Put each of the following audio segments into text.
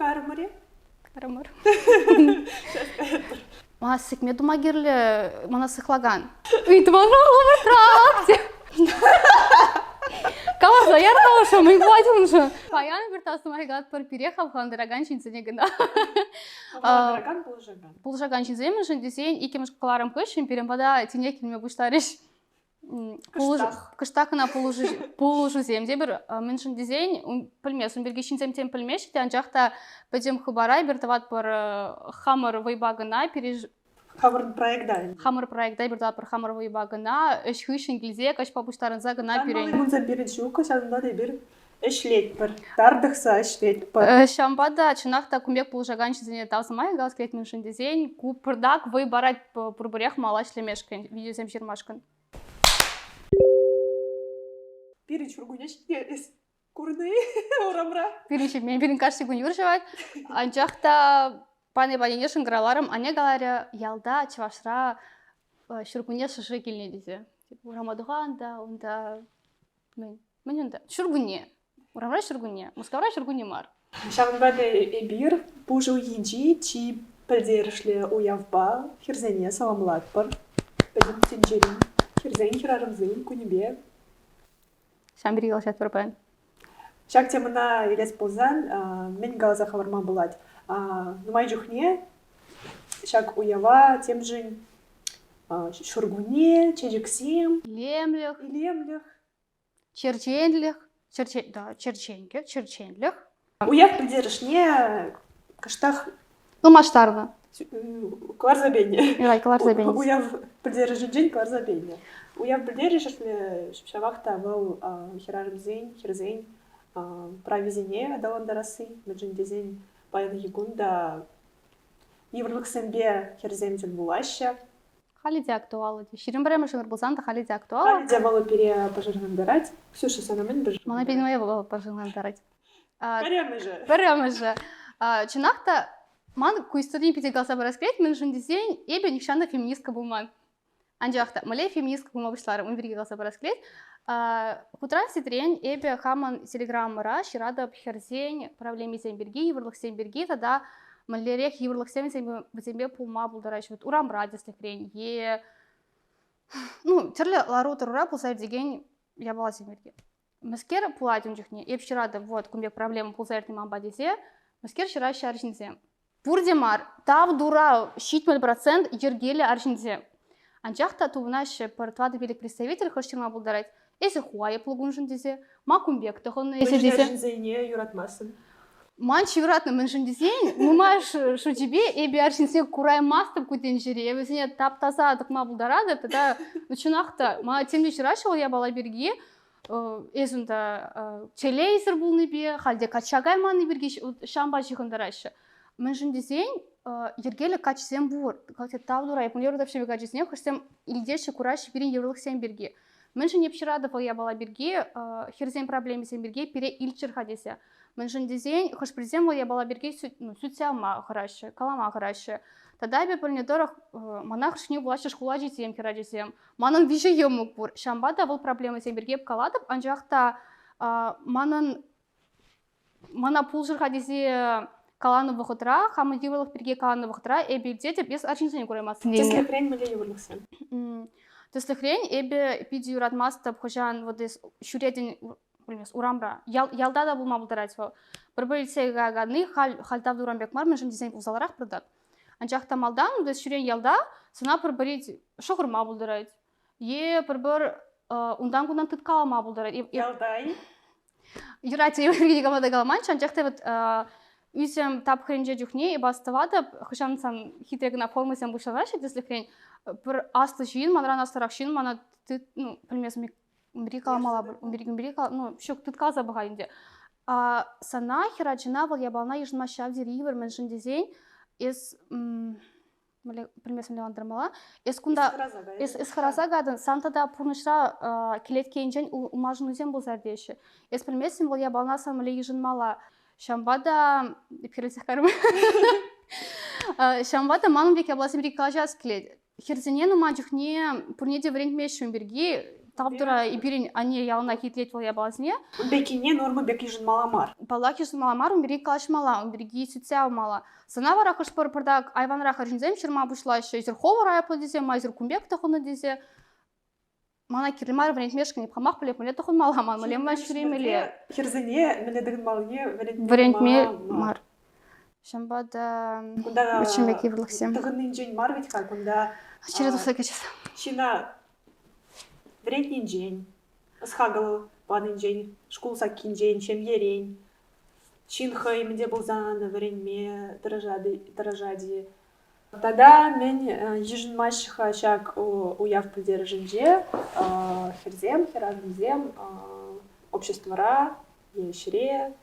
кармаре. Карамар. Ма сикме дума керле мана сыхлаган. Ыйтман тракте. Каласа яртауша, мы хватимша. Паян биртасымай гад пар перехав хандыраган чинсене гына. Хандыраган пулжаган. Пулжаган чинсеме жындесен икемш кларым кышын перемпада тинекилме буштарыш. Кыштакына пулужу земде бір меншін дизайн пілмес, он берге шинземтен пілмеш, тен жақта бәдем хыбарай біртават бір хамыр вайбагына переж... Хамыр проектдай. Хамыр проектдай біртават бір хамыр вайбагына, үш хышын келзе, каш пабуштарынза гына перен. Малы бұнза берет жука, шанында да бір ішлет бір, дардықса ішлет бір. Шамбада чынақта күмбек пулжаган чинзене тавзымай, газ крет меншін дизайн, куп пырдак вайбарат пұрбырех мала шлемешкен, видеозем жирмашкан. Пирин чургуняш ес курны орамра. Пирин мен пирин каждый күн юржават. Анжақта пане баненешін граларым ане галаря ялда чавашра шургуне шышы келіне дезе. Урамадуған да, онда мен онда шургуне. Урамра шургуне, мускавра шургуне мар. Шамбада эбир пужу йинджи чи пілдерішлі уявба хирзене саламлат бар. Бәдім тенджерин хирзен хирарымзын күнебе. Шам бері қалшат бірпен. Шак темына елес болзан, мен галаза хаварма болады. Нумай жүхне, шак уява тем жын шургуне, чежіксем, Лемліх, черченліх, черченліх. Уяв білдерішне каштах Масштарны. Кларзабенне. Кларзабенне. Уяв білдерішін жын кларзабенне. Уяв білдеріші шавақта бұл хирарымзен, хирзен правизене адаландарасы, мәджін дезен баяны егунда еврлық сәмбе хирзен жын булаща. Халиде актуалы. Ширин бірі мүшіңір болсан да халиде актуалы. Халиде малы пере пожырғандарать. Ксюша, санамен бір. Мана бейнімай бұл пожырғандарать. Пәрәмі жы. Чынақта, ман көйстірден педе қалса бір әскерет, мен жын дезен ебе нишанда феминистка болман. Анжақта, мөле феминистка болма бұшларым, он берге қалса бір әскерет. Хутран сетрен ебе хаман телеграммыра ширадып херзен проблемесен берге, еврлықсен берге, тада мөлерек еврлықсен бізембе пулма бұлдырайшы. Урам радиослы хрен, тірлі лару тұрура пулсайр деген я бала семерге. Мәскер пулайтын жүхне, еп ширады, вот, күмбек проблема пулсайр тиманба десе, мәскер шира шаршынзе. Пурдемар, тав дура 70% ергелі аршынзе. Анчақта тувнашы пір твады белік представитель хышчырма бұлдарайт. Эсі хуайы пылгунжын десе, ма күмбек тұхынны есе десе. Мүнжін зейне юратмасын. Манчы юратны мүнжін десен, нумаш шу тебе, эбе аршынсе курай мастып көтен жире, эбесіне тап-таза тұқма бұлдарады, тада үчінақта, ма темде жырашы ол я бала берге, эзунда челейсір бұлны бе, халде качагай маны берге шамба жиғындарашы. Мүнжін десен, ергелі качсен бұр, тавдурай, пунлеру тапшыбе качсен, хышсем илдеші курайшы берін еврлық сен берге. Мүнжін епшірадып я бала берге, херзен проблемі сен берге, пере илчір хадесе. Мүнжін дезен, хыш президент я бала берге сүтсяма қарашы, калама қарашы. Тада бе пөлнедорық, мана хышне бұлашыш хула жетсем, кера жетсем. Манын вижі емік бұр. Шамбада бұл проблемі сен берге каладып, анжақта мана пулжыр хадесе каланы бұғытыра, хамы еврлық берге каланы бұғытыра, әбелде деп ес аршынсен көремасын. Теслі хрен мүлі еврлық сен. Теслі хрен, әбе пиди юратмастып, хожан водес шүреден урамра. Ялда да булма бұлдырайт. Бір-бірілсеге ғаны халтав дурамбек мар, мен жын десен ұзаларақ бірдат. Анчақта малдан, өдес шүрен ялда, сына бір-бірілт шоғырма бұлдырайт. Бір-бір ұндан-күндан тұткалама бұлдырайт. Ялдай? Юрати еврегеге гамада галаманч, анчақта үзем тап хренже жүхне, бастывады, хышансан хитрегіна формасен бұшалашы, теслі хрен, бір асты жиын, манран астырақ жиын, мана пілмесім Бери каламала, шок тұткалза бұға енді. Сана хирачына бұл ябална ешінма шавдер егір меншін дезен, білмесім левандырмала, ес хараза гадын, сантада пұрнышра келеткейінжен умажын үзен бұл зәрдеші. Ес білмесім бұл ябална самыле ешінмала, шамбада, пирілсек қарым, шамбада манын бек ябаласын бірек қалжас келеді. Херзенен ума жүхне пұрнеде вренг мешін берге, Тавдура ибирин ане ялына хитлет я балазне. Бекине нормы бек ижин маламар. Бала кишин маламар, он бери калашмала, он бери сюця мала. Санавара хашпар пардак айванра харжинзем ширма бушлаще, изер ховара я подизе, майзер кумбек тахуна дизе. Мана киримар варент мешка не пхамах поле, мне тахун маламан, малем вашурим или. Херзене, мне дагн малне, Варент мар. Шамбада очень беки врлахсем. Тагын жень мар ведь как, кунда. Через усакачес. Чина варент жень. Схагал панын жень, шкул сакин жень, чем ерень. Чинха имде был зан варенме дорожади. Тогда мен ежин мащиха шак уяв придержанже, херзем, херазмзем, обществора, ешре,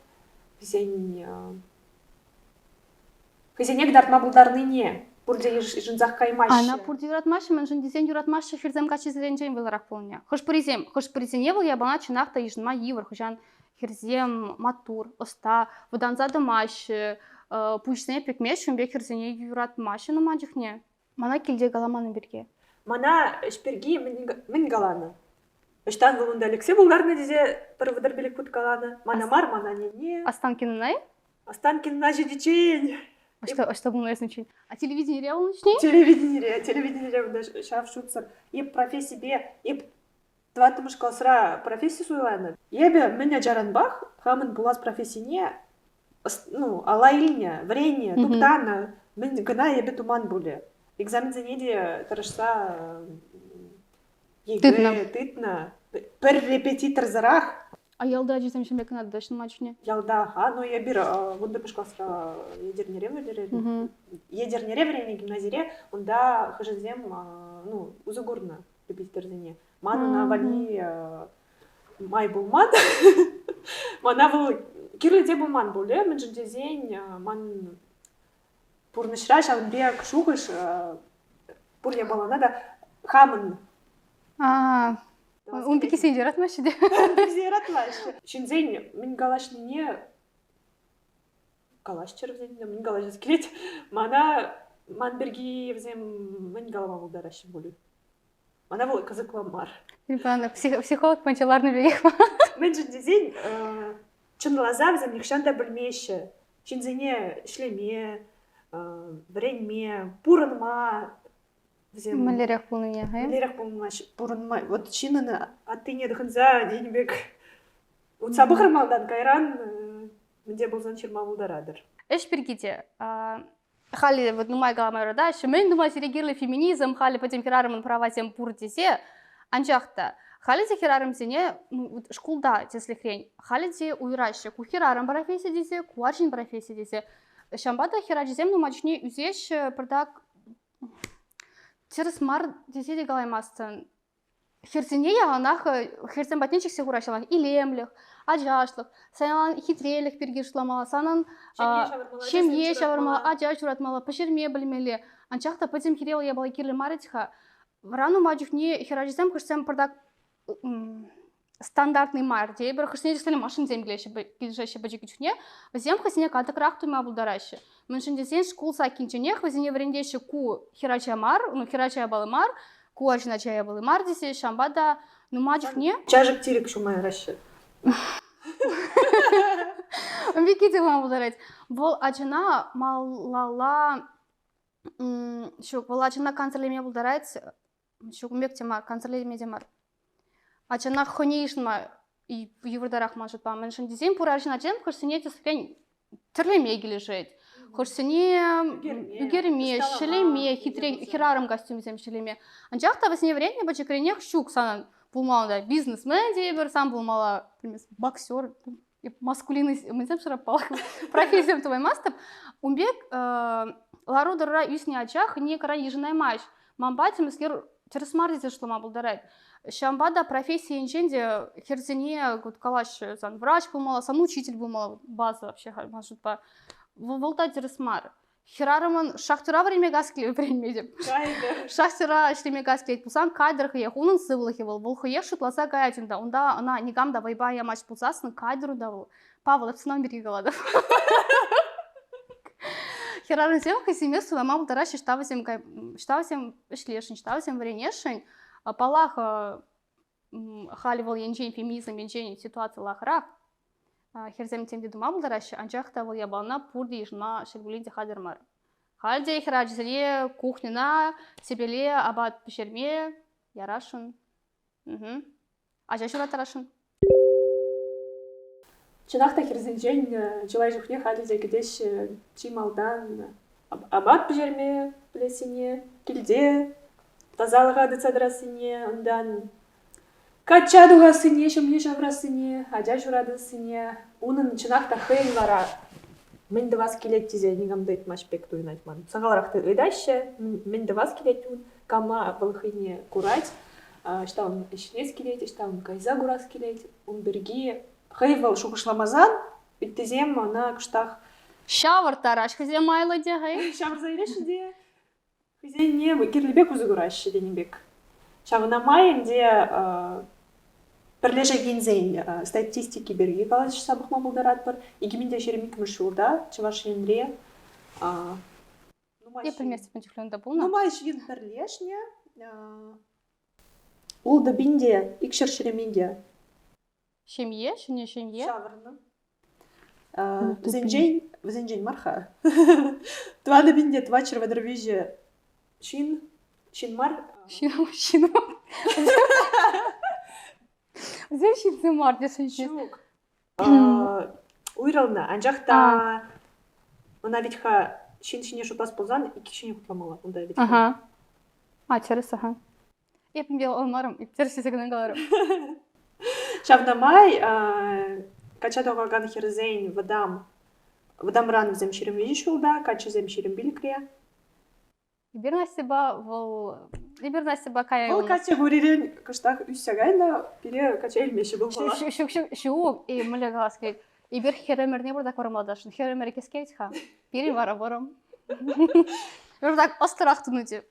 Хазенек дартма булдарны не. Пурде ежинзах каймащи. Ана пурде юратмащи, мен жин дизен юратмащи херзем качи зренжен выларак полня. Хош призене был я бана чинахта ежинма йывыр, хожан херзем матур, оста, водан задамащи, пуштене пекмеш, шумбе херзене юратмащи, но мадихне. Мана килде галаманы берге. Мана шперги мен галаны. Эштан вылунда Алексей булдарны дизе проводар белек пут галаны. Мана мар, мана не. Останкин Останкин жидичень. Что было ясно? А телевидение реально начни? Телевидение шав шутсар. И профессия и два тымышка сра профессия суйланы. Ебе меня жаранбах, хамын булас профессия ну, алайлиня, врение, туптана, мен гына ебе туман буле. Экзамен занеде тарышса тытна. Пер репетитор зарах. А ялда жесем шембек надо дашны мачне. Ялда, ну я бир вунда пешкалсра едернере врене гимназире, унда хажезем ну узугурна репетиторзене. Мана на вали май булман. Мана был кирлиде булман буле, мен жендезень ман пурнышра шавнбек шугыш пурья балана да хамын. Он пеки сен жаратмашы де. Жаратмашы. Шинзен мен галашны не галаш червзен, мен галаш келет. Мана манберги взем мен галама булдарашы болу. Мана был казакламар. Психолог панчаларны бегек. Мен жендезен чынлаза взем нихшанда білмеші. Шинзене шлеме, вренме, пурынма. Малерях полныне, га? Малерях полныне, вот чинаны аттыне дыхынза денебек. Вот сабых рамалдан кайран, где был занчирма булдарадыр. Эш бергите, хали вот нумай галамайра да, шемен думай серегирлы феминизм, хали потем херарымын права зем пур десе, анчахта. Хали зе херарым зене шкулда тесли хрень, хали зе уйраще, ку херарым профессия десе, ку арчин профессия десе. Шамбада хераджи зем нумачни үзеш продак Через мар десяти галаймастан. Херзене яғанақ, херзен батнечек сегурашалан илемліх, ажашлық, саналан хитрелік бергершламала, санан шемье шавармала, ажаш уратмала, пашерме білмелі. Анчақта пәтем хирел ебалы кирлі маретіха. Рану мадюхне херажизем херзен пардак стандартный мар. Дейбір херзене жестелі машин земглеші бәжекечіне. Вазем херзене кадық рақтуйма бұлдарашы. Мен жіндесен шкул сакинченех, вазене варендеші ку херача мар, ну херача ябалы мар, ку арчинача ябалы мар десе, шамбада, ну мадюх не. Чажик тирик шумай ращы. Вики делам ударать. Бол ачана малала, шук, бол ачана канцелеме ударать, шук мекте мар, канцелеме демар. Ачана хонишма и ювардарах мажут па. Мен жіндесен пур арчиначен, херсене тесфен тірлеме келешет. Хорсене, үгерме, шелеме, херарым костюмзем шелеме. Анчақта васыне вренне бачекренех щук санан булмалда бизнесмен дейбір, сам булмала боксер, маскулинный, мэнсем шарапал, профессиям твой мастып. Умбек лару дырра үсне ачах, не кара ежинай матч. Мамбатим искер тересмар десе шлома булдарайт. Шамбада профессия инженде херзене калаш сан врач булмала, сан учитель булмала, база вообще мажут па. Волта тересмар. Херарымын шахтера время гаскли времедем. Шахтера шлеме гаскли пусан кайдыр хыех, оның сывылы был. Бұл хыех шутласа гаятында. Онда она негамда вайбая матч пулсасын кайдыру да был. Павел эпсынан берге каладып. Херарым сем хысеме сулама бұлтара штавасем ишлешін, штавасем варенешін. Палах хали вол енжен феминизм енжен ситуациялахра херзем темде дума булдарашы анжақта вол ябална пурди жна шелгулинде хадырмар. Халде храджзере кухнена себеле абат пешерме ярашын. Ажа шуратарашын. Чынақта херзенжен жылай жүхне хализе кедеш чималдан абат пешерме білесіне, келде, тазалыға дыцадрасыне, ондан качадуға сыне, шымне шаврасыне, ажа журады сыне. Унын чынақта хейн вара. Мен вас келет тизе, негамды айтмашпек туын айтман. Сағаларақты ыдайшы, мен вас келет туын, кама бұл хейне курать. Что он ишнес келет, что он кайза гурас келет. Он берги хейвал шукышламазан, биттезем ана кыштах. Шавар тараш, хызем майлы де, хай? Шавар зайреші де. Хызен не, керлебек үзі гурашшы денебек. Шавына майын де бірлеже гензен статистики берге қалаш сабық мабылдарат бар. Егеменде жеремек мүшілда, чываш енре. Я пример степентифлюнда был, ну, майш ен бірлешне. Ол да бинде, икшер шеременде. Шемье, шене шемье? Шавырны. Візенжен марха. Два да бинде, два черведервеже чин мар. Шин мар. Зем шин мар, десен Шук. Уйрална, анжақта она ведьха шине шутас ползан и кишине кутламала. Ага. Через, ага. Я помнила онларым, и терси сегодня говорю. Шавнамай, качатога ган херзейн вадам ран взем ширим вижушулда, кача зем ширим биликре. Иберна себя кая. Ол кача гурирен кыштах үссягайна, пере кача эльмеші был бала. Шук, и мля галаскай. Ибер херемер не burada korumadasın. Херемер кескейт ха. Бери вара вором. Burada остарах тунуди.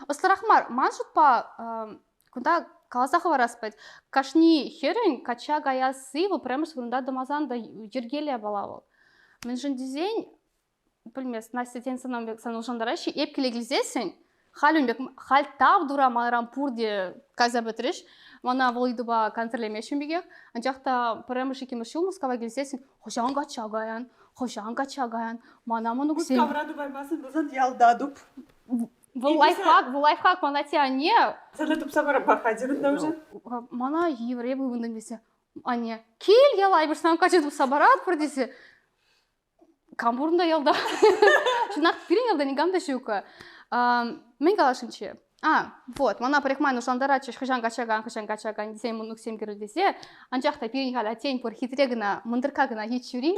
Остарахмар, маншутпа кунда каласахы вараспайт. Кашни херен кача гаясы вол премеш кунда домазанда жергелия балавол. Мен жындизень білмес, Настя тен санамбек санылжандарайшы, еп келегілзесін, хал тав дура маларам пурде каза бітіріш, мана волидыба концерлемешін бегек, анжақта піреміші кемішіл мұскава келзесін, хошанға чагаян, мана мұны күсен. Мұскавраду баймасын бұзан ялдадуп. Бұл лайфхак, мана тя не? Сәлі тұпсағыра бақадырында уже? Мана еврей бұйбындың бесе, ане, кел ел айбырсан качы тұпса барат бірдесе, Камбурында елда. Шынақ пирин елда негамда шука. Мен калашынчы. Вот, мана парикмайну жандарачы хыжан качаган, десем мұнық семгірі десе, анжақта пирин кала тень пор хитрегіна, мұндыркагына ечюри.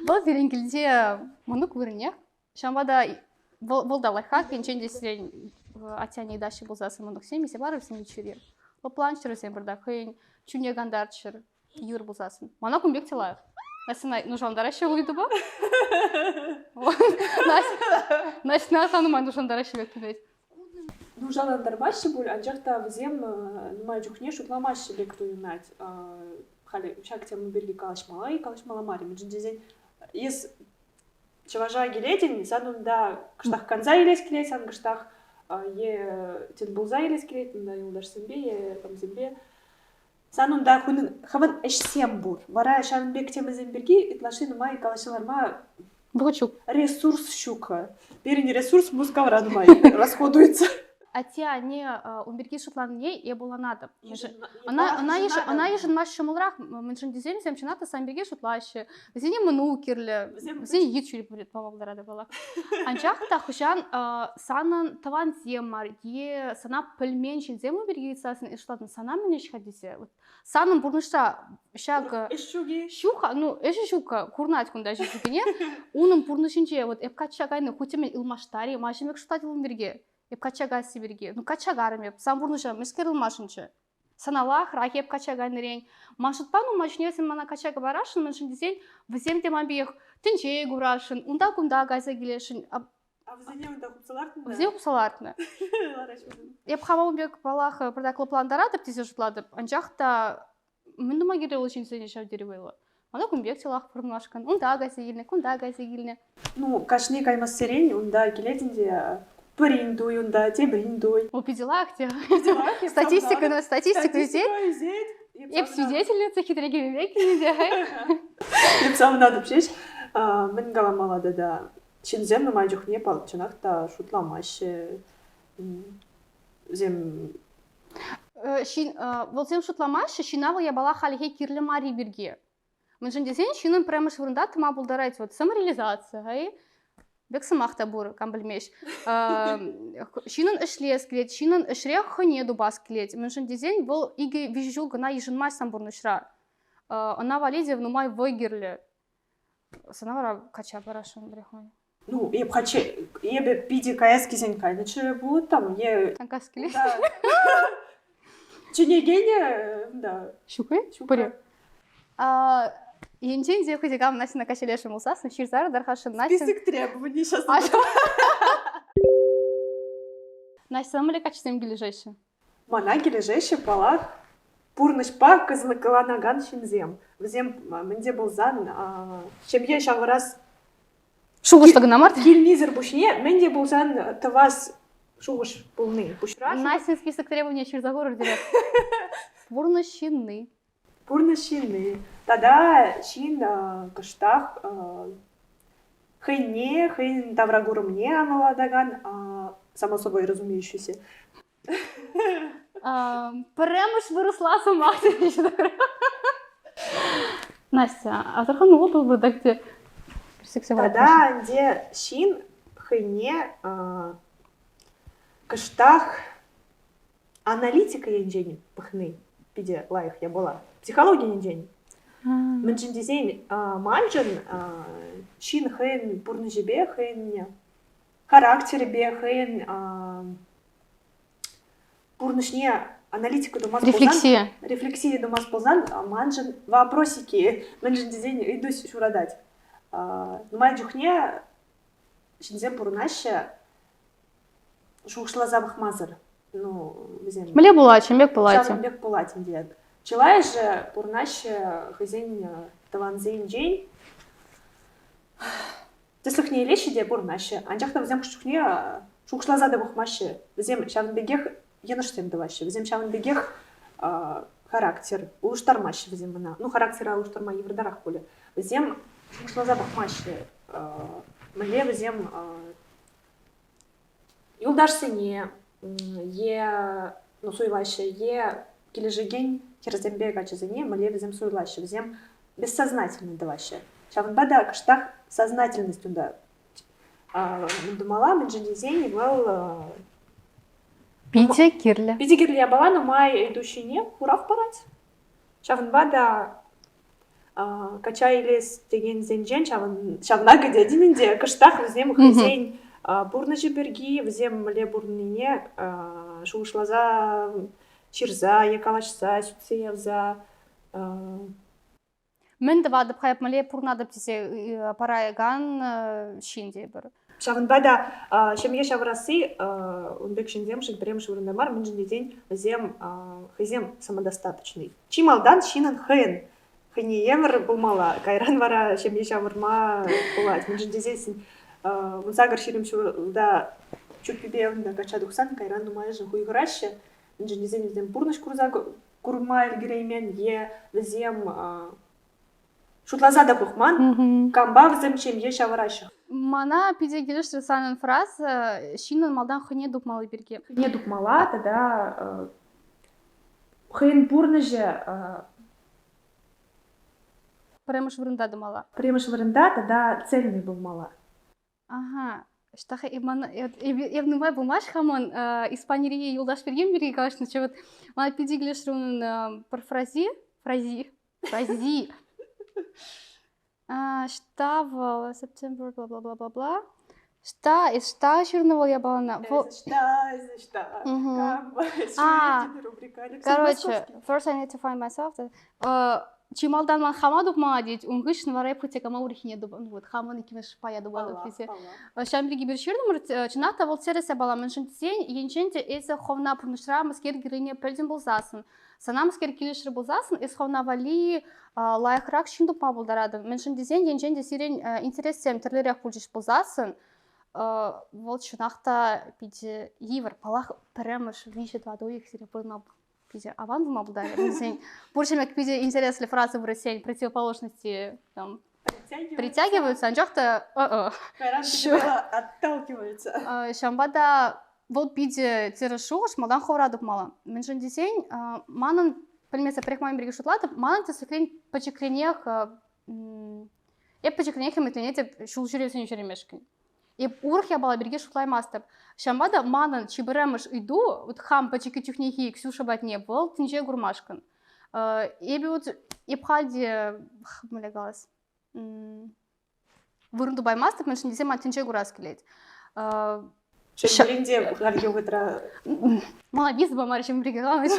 Бұл пирин келде мұнық өріне. Шамбада бұл да лайфхак, енчен десен атяне даши болзасы мұнық семесе бары всем ечюри. Бұл планчыры сен бірда қойын чүнегандарчыр юр болзасын. Мана күмбек телайық. Насына, жандарачы ойды ба? Насына танымай жандарачы бектінет. Жандарбашы бұл, анжақта візем нумай жүхне шутламашы бек туйнат. Халі, шактем берге калашмала мари. Мүджіндезен, ес чыважа келетін, санында кыштақ канза елес келет, сан кыштақ тен бұлза елес келет, мұнда юлдашсынбе, тамзынбе. Санында хаван эшсем бур. Вара шанбек темезен берги, итлашын май калашыларма ресурс щука. Берин ресурс мускавра думай расходуется. А те не умберги шутлан не ебуланады. Она ежен маш шамулрах, меншин дизель семчината самберги шутлаще. Зене мну кирле, зене ечури будет помогдарады была. Анчахта хушан санан таван земар, е сана пельменшин зему берги сасын ишлатын сана менеш хадисе. Санын бурнышта шаг щука, ну эши щука курнать кунда жишукине. Унын бурнышинче вот эпкат шагайны хутемен илмаштари, машимек шутатилын берге. Еп качага сибирге, ну качагарым еп, сам бурнуша мискерил машинче. Саналах, рах еп качагайны рень. Машытпану машинесін мана качага барашын, машин десен, візем де мамбех, тінче гурашын, унда кунда газа келешін. А візене унда құпсалартын да? Візене құпсалартын. Еп хамаумбек балах бірдаклы пландарадып тесе жұтладып, анжақта міндіма керел үшін сөйне шавдері ойлы. Мана күмбек телах бұрнашкан, унда газа келіне. Ну, кашне каймас серен, унда келетінде Пириндуюнда, те бриндуй. Ол пиделакте. Статистиканы изет. Еп свидетельница хитреген векине. Еп самнадып шеш. Мен галамалады да. Шинзем нумай жухне пал чынакта шутламашы. Зем Волсем шутламашы, шинавыл я бала халихе кирлі мари бірге. Мен жын десен, шинын премыш вырында тыма бұлдарайт, вот самореализация, хай? Бек сымақта бұр, кам білмеш. Шинын ішлес келет, шинын ішрек хыне дубас келет. Мен жын десен, бұл иге вижу гына ежынмай сам бұрнышра. Она валеде внумай выгерлі. Санавара кача барашын брехой. ну, еп хаче, ебе пиди каяс кизен кайнычы бұл там, е... Танкас келет? Да. Ченегене, да. Шукай? Шукай. Енчен зе хызигам насина качелеші мұлсасын, ширзары дархашын насин. Список требований сейчас. Насин мілі качесем кележеші? Мана кележеші палақ пурнышпа кызлыкыланаган шинзем. Взем менде болзан, шемье шавырас Шуғыштығына март? килнизер бушне, менде болзан тавас шуғыш полны. Насин список требований ширзагор дирек. Пурнышины. Пурнышины. Тада шин кыштах хыйне, хыйн таврагуры мне амаладаган, само собой разумеющийся. Премыш выросла сама. Настя, а тархан ол был бы дакте? Тада де шин хыйне кыштах аналитика енжени пыхны. Пиде лайх я была. Психология енжени. Мен жіндесен манжын шин хыйн пурны жебе, хыйн характері бе, хыйн пурнышне аналитика думас болзан. Рефлексия. Рефлексия думас болзан, манжын вопросики. Мен жіндесен идусь шурадать. Нумай жухне шинзем пурнаще шуғышла забых мазыр. Ну, взем. Міле була, чембек палати. Чембек палати дед. Чылай же пурнаще хызен таванзен джейн. Теслыхне леші де пурнаще. Анжақта взем шухне шуғышла забых маще. Взем шавынбегех еныштем даваще. Взем шавынбегех характер. Улыштармаще взем вона. Ну, характера улыштарма еврдарах поле. Взем шуғышла забых маще. Міле взем юлдашсыне. Ну, суйлаще, кележеген херзембе качезене, міле взем суйлаще, взем бессознательный даваще. Шавынбада кыштах сознательность унда. Думала, мен жіндезен евал... Пите кирлі. Пите кирлі я бала, но май идущине урав парать. Шавынбада кача елес деген зенжен, шавнага дединінде кыштах взем хызен бурны жіберги, взем міле бурныне шуғышлаза, чирза, екалашса, сүтсе явза. Мен давадып қайып міле пурнадып десе парайган шинде бір. Шавынбада шемге шаврасы, унбек шинзем, шик берем шурындамар, мен жіндеден взем хызем самодостаточный. Чималдан шинын хын. Хыне емір болмала, кайран вара шемге шавырма болать. Мен жіндезесін Вунсагар ширим шурда чупибевнда кача духсан кайран думаешь хуйграще. Инженезем взем пурныш курза курмай греймен е взем шутлазада бухман камба взем чем е шавараща. Мана пиде келеш санын фраз шинын малдан хыне дупмалы берге. Хыне дупмала, тогда хын пурныже Премыш вырында думала. Премыш вырында, тогда цельный был мала. Ага. Штаха евнумай бумаш хамон испанирие юлдаш берген берге калашны чебет. Мана пиде келеш рунын парфрази. Штавал, септембр, бла-бла-бла-бла-бла. Шта черного я балана. Шта. Короче, first I need to find myself. Чималдан ман хама дупма дейт, унгышын варай путека маурихине дубан, вот хаман икимеш пая дубан физе. Шамбриги берширдым, чынакта вот сересе бала меншентсен, енченте эзе ховна пурнышра маскер гирине пельден болзасын. Сана маскер килешир болзасын, эз ховна вали лайхрак шин дупма болдарады. Меншентсен енченте сирен интерессем терлерек пульчиш болзасын. Вол чунахта пиде ивр палах премыш вишет водой их серебряно пиде аван в мабударе. Больше мне пиде интересные фразы в России противоположности там притягиваются, а джахта отталкиваются. Шамбада вот пиде тирешуш малдан хорадуп мала. Меньше десень манан пельмеса прихмаем береги шутлатов манан ты сохрень почекренех я почекренех им это шулчурев не черемешкин. И урх я была береги шутлай мастап. Шамбада манан чиберемыш иду вот хам почеки тюхнехи Ксюша бат не был тинче гурмашкан. Еби вот епхади млегалас. Вырунду бай мастап меньше десень ман тинче гурас келет. Шеринде галювитра. Молодец, бамарчим бригадамыч.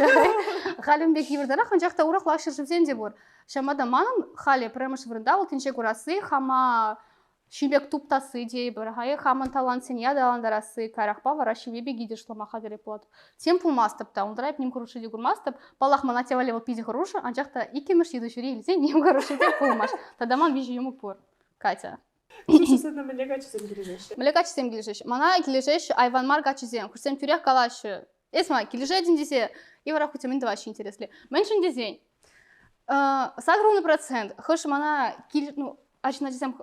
Халим бек йвердара ханчакта урах лашыр живсем дебор. Шамада манан хали премыш вырындавыл тинче гурасы хама шибек туптасы дейбір, хай хаман талантсен ядаландарасы карахпа вара шибебе гидеш ламахадере плат. Тем пулмастапта, он драйп ним хороший дегурмастап, палах манатевали вот пиде хороший, анчахта икемеш едущури илзе ним хороший дек пулмаш. Тадаман вижу ему пор. Катя. Слушай, с этим млекачеством гилежешь. Млекачеством гилежешь. Мана гилежешь айванмар гачизем. Хурсем тюрях калаши. Эсма, гилеже один дизе. И вара хотя минда вообще интересли. Меньшин дизень. Сагровный процент. Хош мана гилеж, ну, арчинадизем,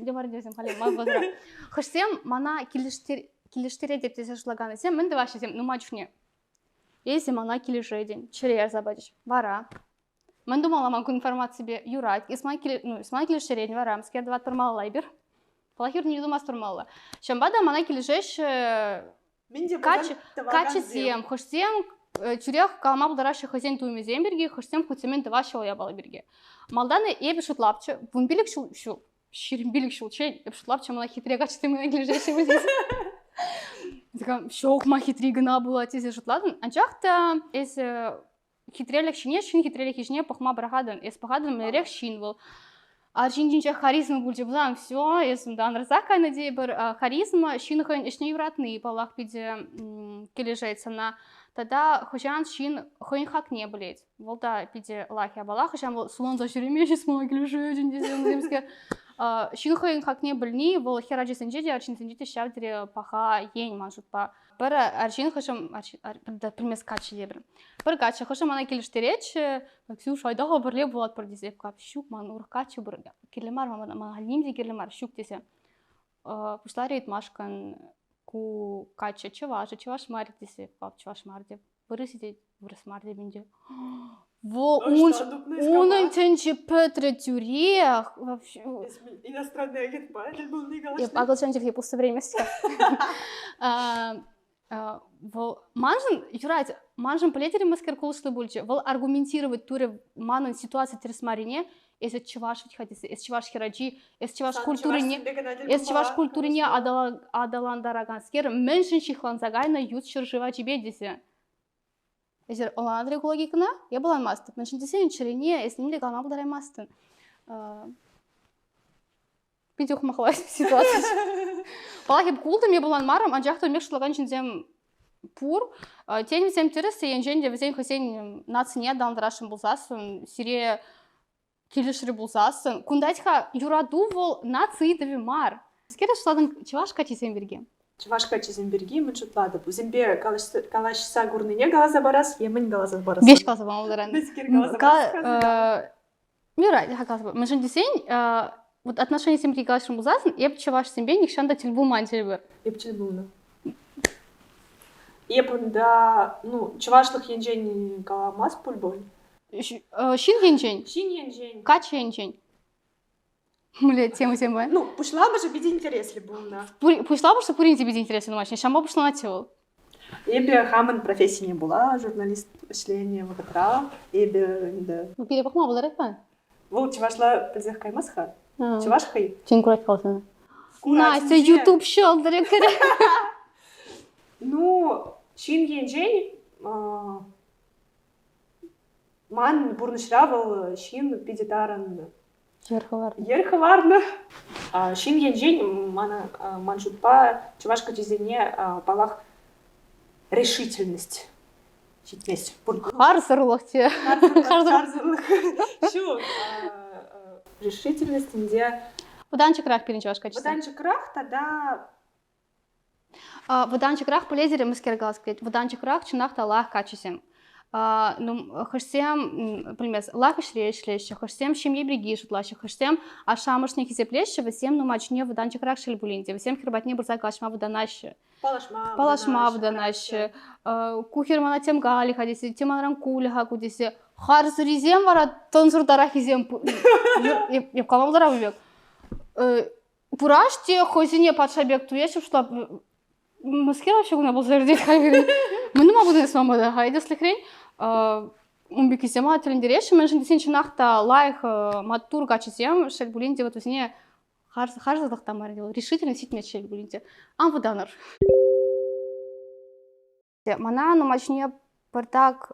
где варидизем, халим, мабадра. Хошсем, мана килештере деп тезеш лаганы сем, мен деваши сем, ну мачуне. Если мана килешедень, черер забадиш, вара. Мен думала, манку информацию себе юрать, исмай килештередень, вара, мскер дават пермала лайбер. Палахир не думас пермала. Шамбада мана килешеш качи сем, хошсем, Чурях калма будараши хозяин туйме земберги, хошсем хуцемен деваши оябала берги. Малданы ебе шутлапчы, бунбилик шу, ширмбилик шулчей, ебе шутлапчы мана хитрия качеты мы наглежеши вызис. Такам, шок ма хитри гына була тизе шутлатын. Анчахта, эс хитрелек шине, шин хитрелек ишне пахма брагадан, эс пахадан млерех шин был. А шинчинча харизма бульче бузам, все, эс дан разака надей бар, харизма, шинхан ишне юратный, палах пиде кележается на Тогда хожан шин хойн хак не болеть. Волта пиде лахи абала хожан вол сулон за шеремеши смоги лежит земске. Шин хойн хак не больни, вол хераджи сенджеди арчин сенджеди шавдре паха ень маншут па. Пара арчин хожам да примес качи дебр. Пара качи хожам ана келештереч, Ксюша айдага берле булат продизеп кап щук ман ур качи бр. Кирлемар ман галимди кирлемар щук десе. Пушларит машкан ку кача чеваш мардиси, пап чеваш марди, вырысите вырыс марди бинде. Во он тенчи Петра Тюрех вообще. Иностранный агент Байден был не голос. Я пагал ченчик я пусто время ся. Вол манжен юрать манжен полетери маскер кулшлы бульче. Вол аргументировать туре манон ситуация терсмарине. Если чеваш хотите, если чеваш хераджи, если чеваш культурине адаландараганскер, меньшин чихлан загайна ют шыржива тебе десе. Если оландре логикна, я была мастер. Меньшин десе черене, если не легал, она была мастер. Пидюх махлась ситуация. Палахи култам я была маром, а джахту мех шлаганчин зем пур. Тень всем тересе, янжен девзень хосень нацне дандрашим булзасын, сирия Килишри булзасын. Кундатьха юраду вол нации дави мар. Скереш шладан чевашка чиземберги. Чевашка чиземберги мы чутлады. Зембе калашса гурныне галаза барас, емень галаза барас. Беш галаза бамалдаран. Бескер галаза барас. Мира, я галаза. Мэжен десень, вот отношения семьи галашрым булзасын, еп чеваш сембе нихшанда тельбу мантельбер. Еп тельбуна. Епында, ну, чевашлых янжень галамас пульболь. Шин янжень? Шин янжень. Кач янжень? Мля, тема тема. Ну, пушла бы же без интереса был на. Пушла бы, что пурин тебе интересен домашний, шамба пушла на тел. Ебе хаман профессии не была, журналист чления вагатра, ебе, да. Ну, перепахма была рэпа? Вол, чевашла пельзех каймасха? Чевашхай? Чен курать калсана. Настя, ютуб щел, дырекаре. Ну, шин янжень, ман бурнышравал шин пидетаран ерхаварна. Шин янжень ман жутпа чевашка чизене палах решительность. Читместь. Харзарлах те. Харзарлах. Шу. Решительность, где Выдан чакрах пиринче ваш качестве. Выдан чакрах тогда... Выдан чакрах полезер мискер галскет. Выдан чакрах чинахта лах качесем. Ну, хашсем, примес, лахаш решлеще, хашсем семьи бриги шутлаще, хашсем ашамышник изеплеще, всем ну мачне выдан чакрах шельбулинде, всем хербатне бурза кашма выданаще. Палашма выданаще. Кухер мана тем гали ходисе, тем анран кули хакудисе. Харс ризем вара тонсур дарахизем. Я в калам дарабек. Пураште хозине подшабек туеше, что маскира вообще гуна был зарядить хайгри. Мы не могу дать вам это хайди слихрень. Умбикисема телендереше, мен жинди сенчи нахта лайх маттур гачисем, шельбулинде вот усне харзадах тамар дел. Решительно ситмет шельбулинде. Выданар. Мана, ну мачне партак.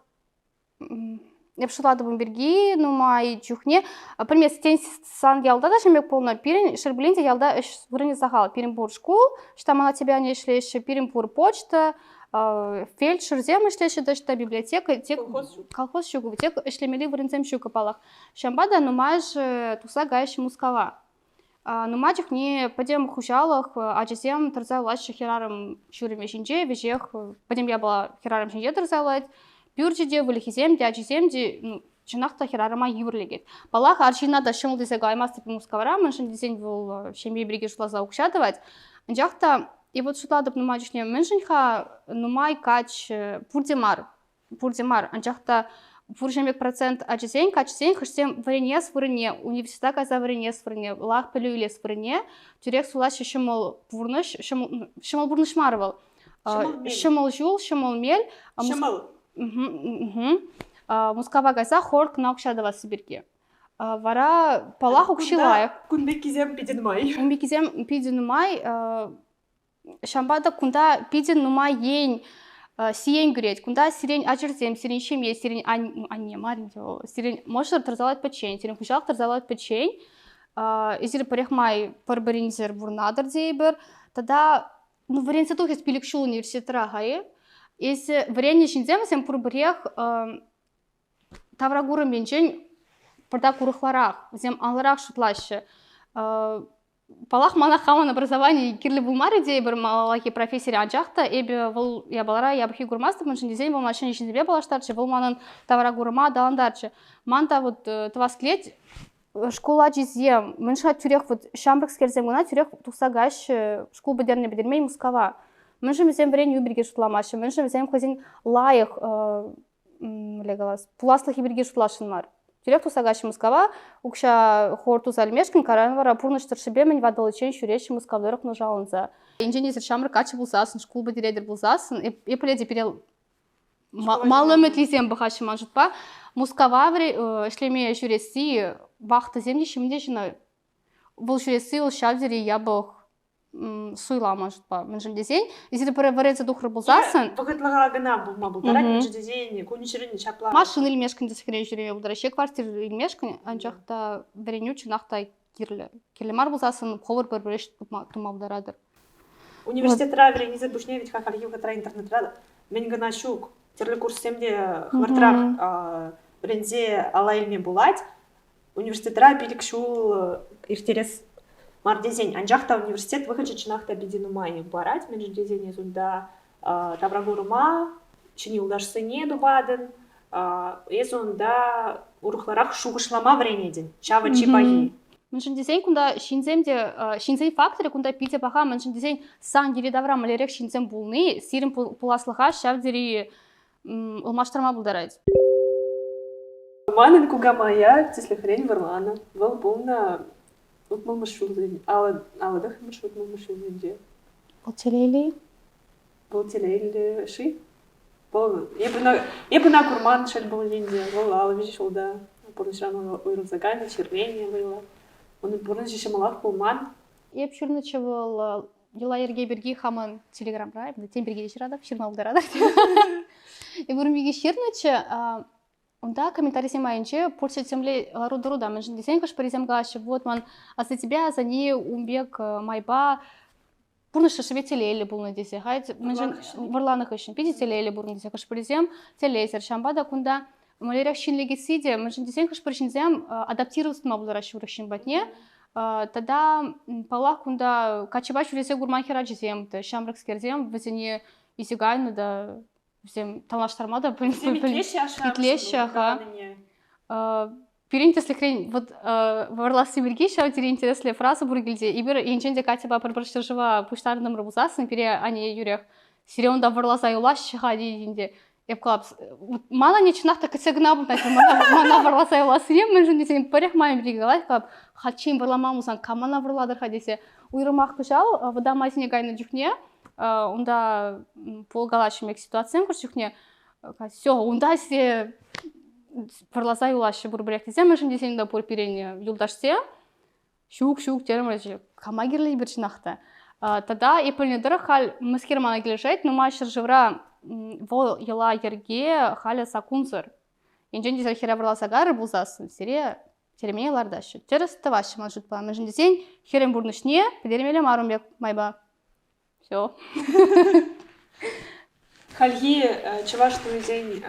Я пошла до Бумберги, ну май чухне. Пример стен сан ялда даже мек полна пирин, шерблинде ялда вырни захал пиринпур школ, что мана тебя не шлешь, пиринпур почта, фельдшер зем шлешь, да что библиотека, колхоз щуку, тек шлемели вырнцем щука палах. Шамбада ну маш туса гаешь мускава. Ну мачух не подем хушалах, а чесем терзал лаще хераром чурим шинже, вежех, подем я была хераром шинже терзалать. Бюрджеде, вылихиземде, ачиземде, чинахта херарама юрлигет. Палах арчина да шимл десе гаймас типа мускавара, меншин десень был шемье бриги шла заукшатывать. Анжахта, и вот шла доп нумачушне меншинха, нумай кач пурдемар. Анжахта пуршемек процент ачизень, качизень, хашсем вареньес варене, университета каза вареньес варене, лах пелюилес варене, тюрек сулаш шимл бурныш, шимл бурныш марвал. Шимл жул, шимл мель. Шимл. Мускава гайса хорк наукшадава сибирге. Вара палах укшилаях. Кунбекизем пиденмай. Кунбекизем пиденмай. Шамбада кунда пиденмай ень сиень греть. Кунда сирень ажерзем, сирень шемье, сирень анне мариньо. Сирень может тарзалать печень. Сирень кушалах тарзалать печень. Изир парехмай парбаринзер бурнадер дейбер. Тогда ну вариант тухи спиликшул университета гае. Если варенье шинзем, всем пурбрех таврагуры менчень парда курухларах, всем анларах шутлаще. Палах манахаман образование кирли бумари дейбер малахи профессии анжахта, эбе вол я балара я бхи гурмастов меншин дизайн вол машине шинзебе балаштарче, вол манан таврагурыма даландарче. Манта вот твасклеть школа дизем, менша тюрех вот шамбрак скерзем гуна тюрех тухсагаш школ бедерне бедермей мускава. Мы же взяем время уберги шутламаши, мы же взяем хозин лаях легалас, пуласлах и берги шутлашинмар. Тюрек тусагаши мускава, укша хорту зальмешкин, каранвара пурныш таршибе мен вадалычен шурещи мускавдорок нажалынza. Инженер шамр качы булсасын, школ бедередер булсасын, и пледи перел малым этлизем бахаши манжутпа. Мускава шлеме шуресси, вахта земли шимде жина. Был шуресси, шавдери ябах. Суйла может по менжин дизайн. Если переварится дух рабузасан. Поготлага гана булма булдарак менжин дизайн куничерин чапла. Машин или мешкан десхрен жюри булдараще квартир или мешкан анжахта вереню чинахта кирле. Кирлемар булзасан ховар перебреш тума булдарадыр. Университет равери не забушне ведь как архив катра интернет рада. Мен гана шук. Терле курс семде хвартрак брензе алайме булать. Университет ра пиликшул иртерес. Мардезень, анжахта университет выходит чинахта бединумай барать, меньше дезень изунда таврагурума, чини удашься не дубаден, изунда урухларах шугышлама вренеден, чава чипаги. Меньше дезень кунда шинзем факторы кунда пите баха, меньше дезень сан гиридавра малерек шинзем булны, сирим пуласлаха шавдери улмаштрама булдарать. Манен кугамая, если хрень варлана, был булна. Вот мы машулы, дах маршрут мы машулы где? Болтелели ши. Я бы на курман шаль был ниндзя, волала видишь да. Порнышрано уйру загайна, червение было. Он порныши шамалах пулман. Я б чурнычевал дела ерге берги хаман телеграм рай, тем берги деширада, ширнал дарада. И бурмиги ширныче. Да, комментарий снимающий, порция земли руда, мы же десень каш паризем гаши, вот man, а за тебя за ней умбег майба, пурныша шеветелели был на десять, хайт, мы же варланах еще, пидителели был на десять каш паризем, телезер, шамбада кунда, мы лерях чин легисиде, мы же десень каш паризем адаптировался на буларащу рахшин батне, Тада палах кунда качыбаш жүресе гурман хера жесем, шамрак скерзем, візіне изигайны да взем талаштармада Итлеші аха. Пиринтесли хрень, вот варласы бирги шау тире интересная фраза бургильде. Ибир енченде Катя пырпыршты жива пуштарным рабузасын, пере ане юрех. Сиреонда варласа юлаш шыға дейінде. Епклапс. Мана не чинахта категна бу, мана варласа юласы ем, мен жөнде сен парех майым биргалай, кап хатчим варламамузан камана варладыр хадесе. Уйрымақ кышал, вода мазине гайны жүхне, онда полгалашымек ситуациям кыш жүхне. Все, онда се варласа юлашы бурбірек десе, мен жөнде сен да пор пирене юлдашсе, шук терем речи, кама кирлей бир чинахта. Тада епілнедір хал мүскер мана келешет, нума шыржывра вол ела ерге халя сакунзыр. Енжен десел хера варласа гары бұлзасын, тереме елардашы. Терес тавашы мал жұтпа. Мен жен десен херем бурнышне, педермелем арумбек майба. Все. Хальги чаваш твой день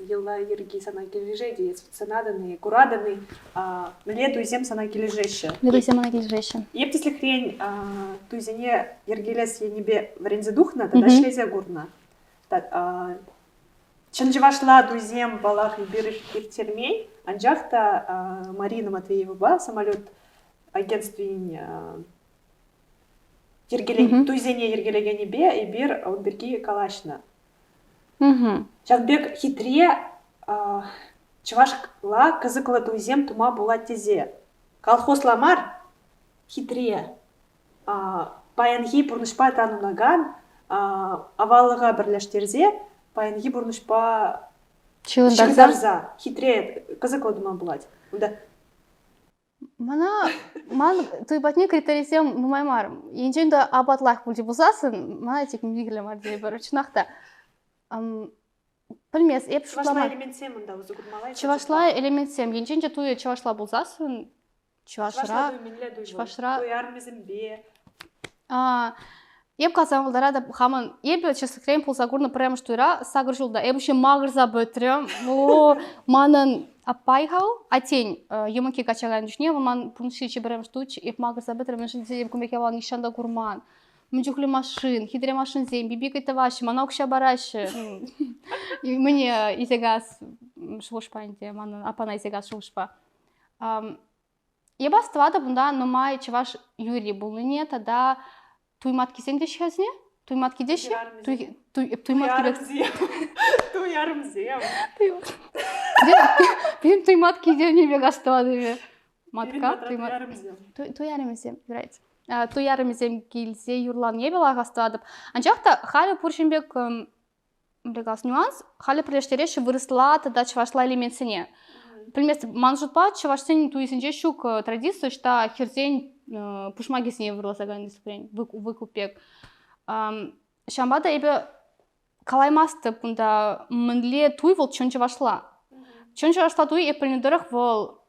ела ерги сана кележеди, ценаданы, кураданы, леду зем сана кележеще. Леду зем сана кележеще. Ептесли хрень туйзене ергелес енебе варензе духна, тогда шлезе гурна. Чанжевашла дуйзем балах и бирыш иртермей, анжахта Марина Матвеева самолет агентстве туйзене ергелеге небе и бир аутберги калашна. Чанбек хитре чавашла кызыкла туйзем тума була тезе. Колхозламар хитре паянги бурнышпа тану наган авалыга бірлештерзе паянги бурнышпа чылдарза хитре кызыкла тума булать. Мана туйбатне критерисем нумаймар. Енженде абатлах булди бузасын, мана тек мигілі марде бір чынақта. Білмес, еп шутламар. Чавашла элементсем онда өзі күрмалай. Чавашла элементсем. Енженде туй чавашла бузасын, чавашра. Туй армезімбе. Еп казам олдара да хамын, еп чесы крем пулса гурны прямо штуйра, сагыр жылда. Еп еще мағырза бөтрем. Манын апайхал, атень, юмаки качаган душне, ман пуншичи прямо штуч, еп мағырза бөтрем, мен жынде еп кумек явал нишанда гурман. Мünчухлі машин, хитре машин зем, бибикай таваши, мана окша бараши. Мне изегас шушпа, мана апана изегас шушпа. Еба ствада бунда нумай чаваш юри булныне, тада туйматки сен деші хазне? Туйматки деші? Туйарымзем. Туярымзем. Бен туйматки дене бега ствады. Матка? Туярымзем. Юрайцы. Туярымзем келсе юрлан ебела астадып. Анчақта халі пұршынбек брегас нюанс, халі пірлештереші вырысла тада чавашла элементсіне. Білместі, ман жұтпа чавашсен туйсенже шук традиция, что херзень пушмагесіне вырыласаган дисциплин, выкупек. Шамбада ебе калаймасты бұнда мінле туй вол чон чавашла. Чон чавашла туй епілнедірік вол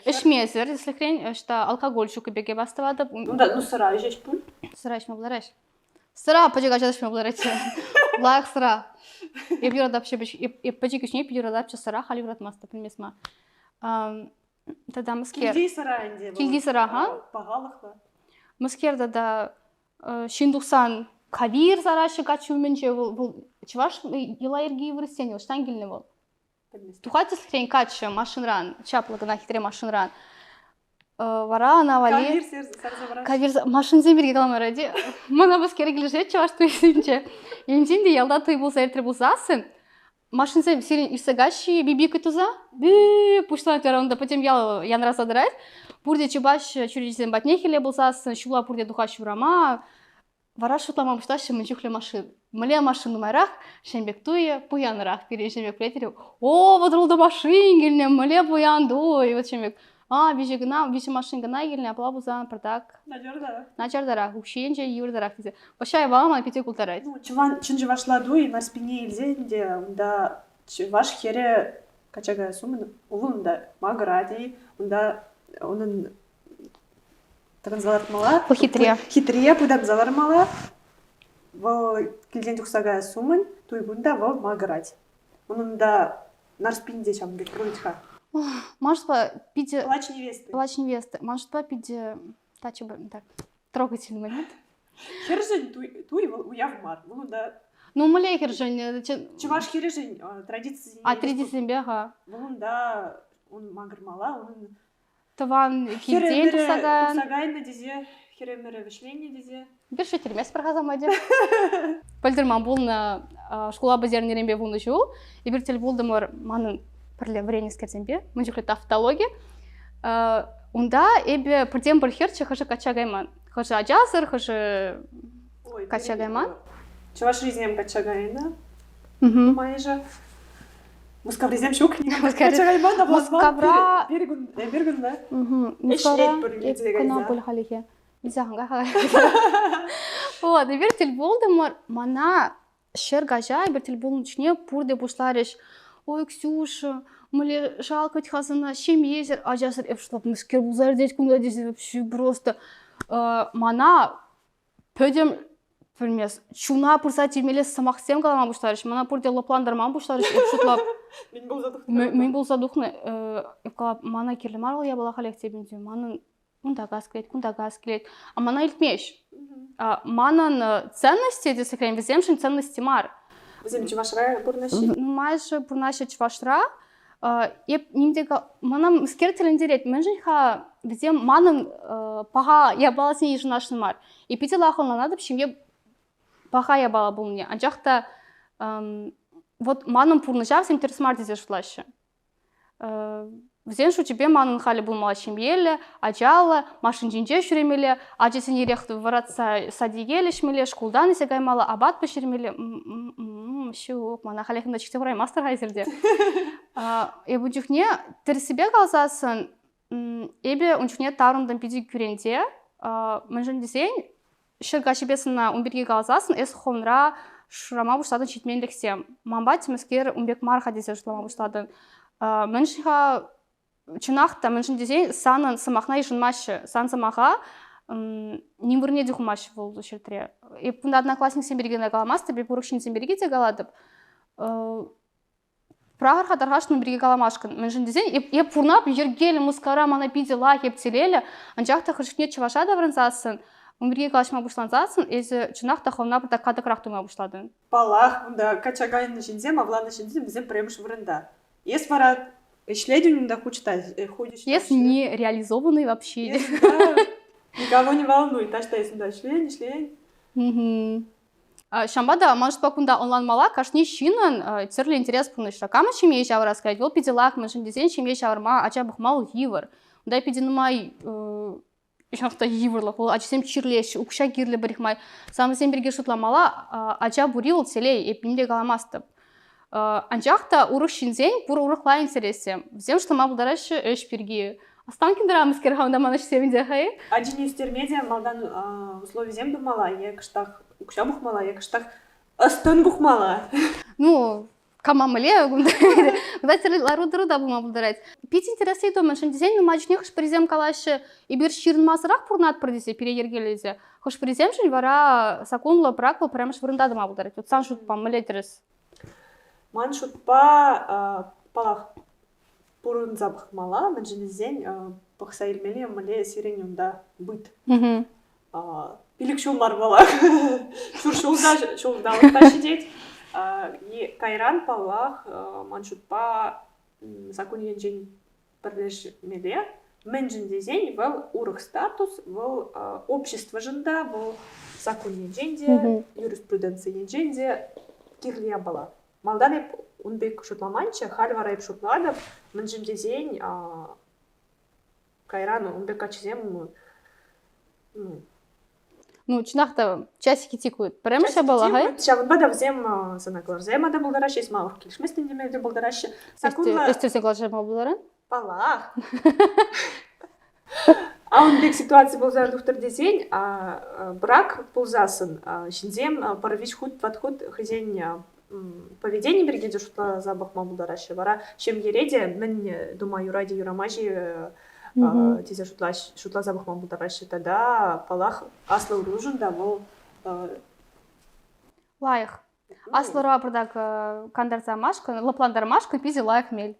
Эшмезер, если хрень, что алкоголь шука беге бастывады. Ну сыра жеш пул. Сыра ешме бұлараш. Сыра пачыға жадашме бұларачы. Лайық сыра. Еп юрадапшы, еп пачыға үшіне юрадапшы сыра, хали юратмасты, білмесма. Тада мұскер. Килди сыра әнде. Килди сыра, ха? Пағалықла. Мұскерда да шиндуқсан кавир сарашы качуменче, чываш ела ерги вырыстен, штан келіне бол. Тухати схрень кача машинран, чаплыгына хитре машинран. Вара навали. Кавир машин земберге каламар ради. Мана бас керек лежет чаваш туйсынче. Енжинде ялда туй болса эртре болсасын. Машин зем сирен ирсагаши биби кытуза. Би пуштан теронда потом ян разадрать. Бурде чебаш чурижзем батнехеле болсасын, шула бурде духаш врама. Вара шутлама бушташы мынчухле машин. Мле машину майрах, шембек туе, пуянрах, перешембек плетерев. О, вот рулда машин гельне, мле пуян дуй, вот шембек. Вижу гна, вижу машин гна гельне, аплабузан, продак. Начардарах, укшенче, юрдарах. Вообще, валама пяти култарать. Ну, чунжи вашла дуй, на спине ильзенде, да, ваш хере, качага сумын, улында, магради, onun транзалармала. Хитре. Хитре, пудам залармала. Вол килден тухсага сумын, туй бунда вол маграть. Onun da нарспинде чам бек рулитха. Может быть, пиде... Плач невесты. Плач невесты. Может быть, пиде... Так, трогательный момент. Хержень туй уяв мар. Ну да. Ну, мөлей хержень. Чуваш хержень традиции. Традиция бега. Ну да, он магрмала, он... Тыван килден тусаган. Тусагайна дизе, херемере вишление дизе. Bir şey termес проказамаде. Пөлдерман булна школа базернеренбе булна жул. И bir тел булдымыр манын пірле врені скерзенбе. Мын жүхлі тавтология. Унда эбе пірден бір херче хыжы качагайман. Хыжы ажазыр, хыжы качагайман. Чуваш жизнем качагайна. Майже. Мускавризем шук. Качагайман да власван. Бергун, да? Эшлет бір лидзега иза. Вот, и bir til buldum mana şergaja bir til bulun içine purde buшлариш. Ой, Ксюша, мне жалко ведь хазана 7 езер, а жасыр эпшлап мыскер булзар деть кунда здесь вообще просто мана пөдем Bilmez. Şuna pırsat yemeli samaqsem kalama buшлариш. Mana purde loplandarman buшлариш эпшутлап. Мен болса духны эпкалап мана кирлемар ол я бала халектеп бензем. Манын кунда газ келет. А мана илтмеш. Манан ценности десекрем веземшин ценности мар. Везем чувашра бурнаши. Майже бурнаши чувашра. Еп нимдегі манам скертелен дерет. Менжинха везем манан паға я баласын ежинашын мар. И пите лахылна надып шимге паға я бала бұл мне. Анжақта вот манам пурнышав сем терсмар дезеш флашы. Везен шу тебе манын халі булмала шимелі, ажалы, машин жинже шүремелі, ажесін еректі варатса садигелі шмелі, шкулдан есе гаймалы, абат пешірмелі. Шук, мана халехында чекте құрай мастер хайзерде. Эбі жүхне тірсібе қалсасын, эбі үнчүхне тарындан пиди күренде, мүнжін десен, шырға шебесіна үнберге қалсасын, эс хонра шурама бұштадын шетменліксем. Мамба тіміскер үнбек марха десе жышлама бұштадын. Мүнжінға Чынақта, мүншін десен, санын сымақна ешінмашы, сан сымаға немірне дұқымашы болды шертіре. Бұнда одноклассник сен бергені қаламасты, бе бұрықшын сен берге де қаладып. Прағыр қатарғашын берге қаламашқын. Мүншін десен, еп пұрнап, ергелі, мұскара, мана пиде, лақ, еп телелі, анжақта қыршықне чываша да варынсасын, өмірге қалашма бұшлансасын, езі чынақта қомна бірді қадықырақ тұңа бұшладың. Палақ, бұнда качагайны жіндем, авланы жіндем, бізен премш вырында. Ес варат, исследованием ходишь. Если не реализованный вообще. Никого не волнует, а что если да, шлень. Шамбада, может, покунда онлайн мала, кашни шинан, церли интерес пунышта. Кама чимей шавар рассказать, вол пиделак, машин дизайн, чимей шаварма, ача бухмал йивар. Дай пидинмай, шахта йиварлах, вол ача сем чирлеш, укша гирле барихмай. Сам сем берге шутламала, ача бурил целей, эпинде галамастып. Анжақта урық шинзен, бұр урық лайын сәресем. Взем, что ма бұлдарашы өш перге. Останки дырамыз керхаунда мана шсемінде хай? Аджини үстермедия малдан условий зем думала, я кыштақ укша бұхмала, я кыштақ астын бұхмала. Ну, камамыле, куда лару-дыру да бұма бұлдарайд. Пить интересы ето, мәшін дезен, ну мачне хыш призем калашы, и бір ширын масырақ пұрнат пырдесе, переергелезе. Хыш призем шын вара сакунлы пракыл прямыш вырында дыма бұлдарайд. Вот сан шут пам мылетерес. Ман шутпа палах пурын забықмала, мен жінізден бұқса елмелі мүле сиренюнда бұйт. Пилік шулмар бала. Шулда ұлта шедет. Кайран палах ман шутпа закон енжен бірлеш меле. Мен жіндезен бұл урық статус, бұл общество жында, бұл закон енженде, юриспруденция енженде кирлия бала. Малдан еп унбек шутламанча, хальвара еп шутладып, мен жімдезен кайран унбек ачызем, ну, чынақта часики тикует. Прямша бала, хай? Шавынбада взем санакларзем ада бұлдарашы, есма ұрқ келішместен демеуде бұлдарашы. Өстерсен қалашама бұлдарын? Палақ. А унбек ситуация бұлзар дұқтыр дезен, брак бұлзасын, шинзем парвич худ, ватхуд, хызен поведение бергеде шутла забах мабулдарашы. Вара чем ереде, мен думаю, ради юрамажи тезе шутла забах мабулдарашы. Тогда палах аслы уружында бұл... Лайық. Аслыра бұрдақ кандарза машқын, лапландар машқын, пизе лайық мел.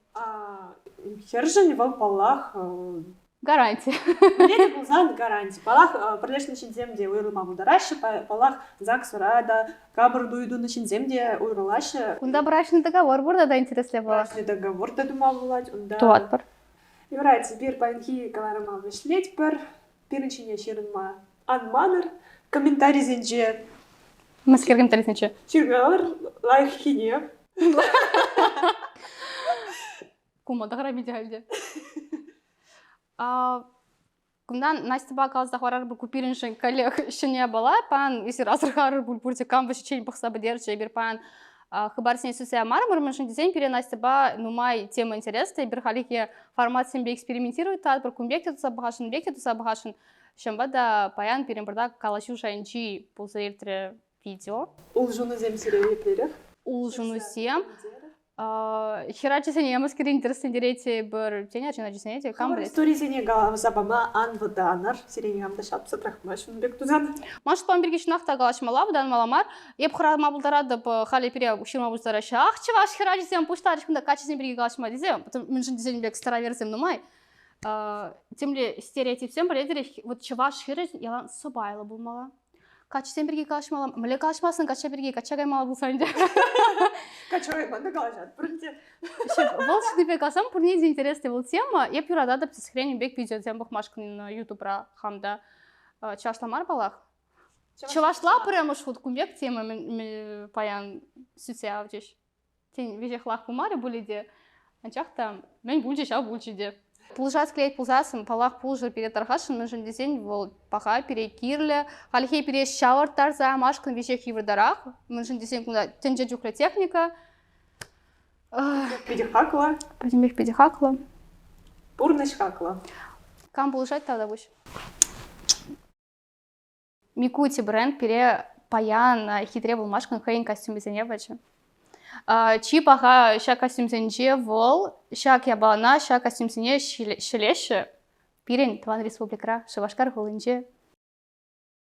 хержен вал палах Гарантия. мне был зан гарантий. Палах прилежный шинземде уйрылма булдарашы, палах зак сурада кабр дуйду на шинземде уйрылашы. Унда брачный договор burada da интересный был. Брачный договор да думал булать, унда. Туат бар. Юрайцы бир панхи каларыма вышлеть бір, біріншіне шерінма анманыр, комментарий зенже. Маскергем талисниче. Чиргалар лайк хине. Кума да грамиде halde. Кундан Настя бакалыз захварар бы купириншин коллег еще не было, пан если раз рахар бульпурте кам вещей пахса бедерче бир пан хабар сне суся мармар машин дизайн пере Настя ба нумай тема интересная бир халике формат сембе экспериментирует тат бір кумбекте туса багашын бекте туса багашын шамбада паян перембарда калашу шайынчи пулсаиртре видео Ул жуну земсире перех. ул жуну сем херачи сене маскерин интересный дерете бір теня жина жисенете кам Хабар білет. истории зене забама анваданар, сиренегамда шапса трахмашын бек тузан. Может, пан бирге шнахта галашмала, будан маламар. Еп храма булдарады по хали пере ширма булдара шах. Чеваш херачи сем пуштариш кунда качесен бирге галашма дизем. Потом меншин дизен бек староверсем нумай. Темле стереотип сем поледере вот чеваш херачи ялан собайла булмала. Качесен бирге галашмала. Мле галашмасын кача бирге качагай мала булсанде. Качай, манда галашат, бірінде. Волшебный бек асам пурнеде интересный был тема. Еп юрадады птис хренем бек видео тем бахмашкин на ютубра хамда. Чашламар балах. Чавашла прямо шут кумбек тема паян сүтсе авчиш. Тен вежех лах кумаре булиде. Анчахта мен бульчиш ав бульчиде. Пулжас клеить пулзасын, палах пулжыр перед тархашын, мен жын десен вол паха пере кирле, халихей пере шауар тарза, машкын вежех еврдарах, мен жын десен кунда тенже джухля техника. Педихакла, Пойдембек педихакла. пурныш хакла. Кам пулжать тогда буш? Микути бренд пере паян хитре был машкан хейн костюм без небача. Чи паха ща костюм зенже вол, ща кябалана, ща костюм зене шелеше. Пирен, Тван Республикра, Шавашкар Холынже.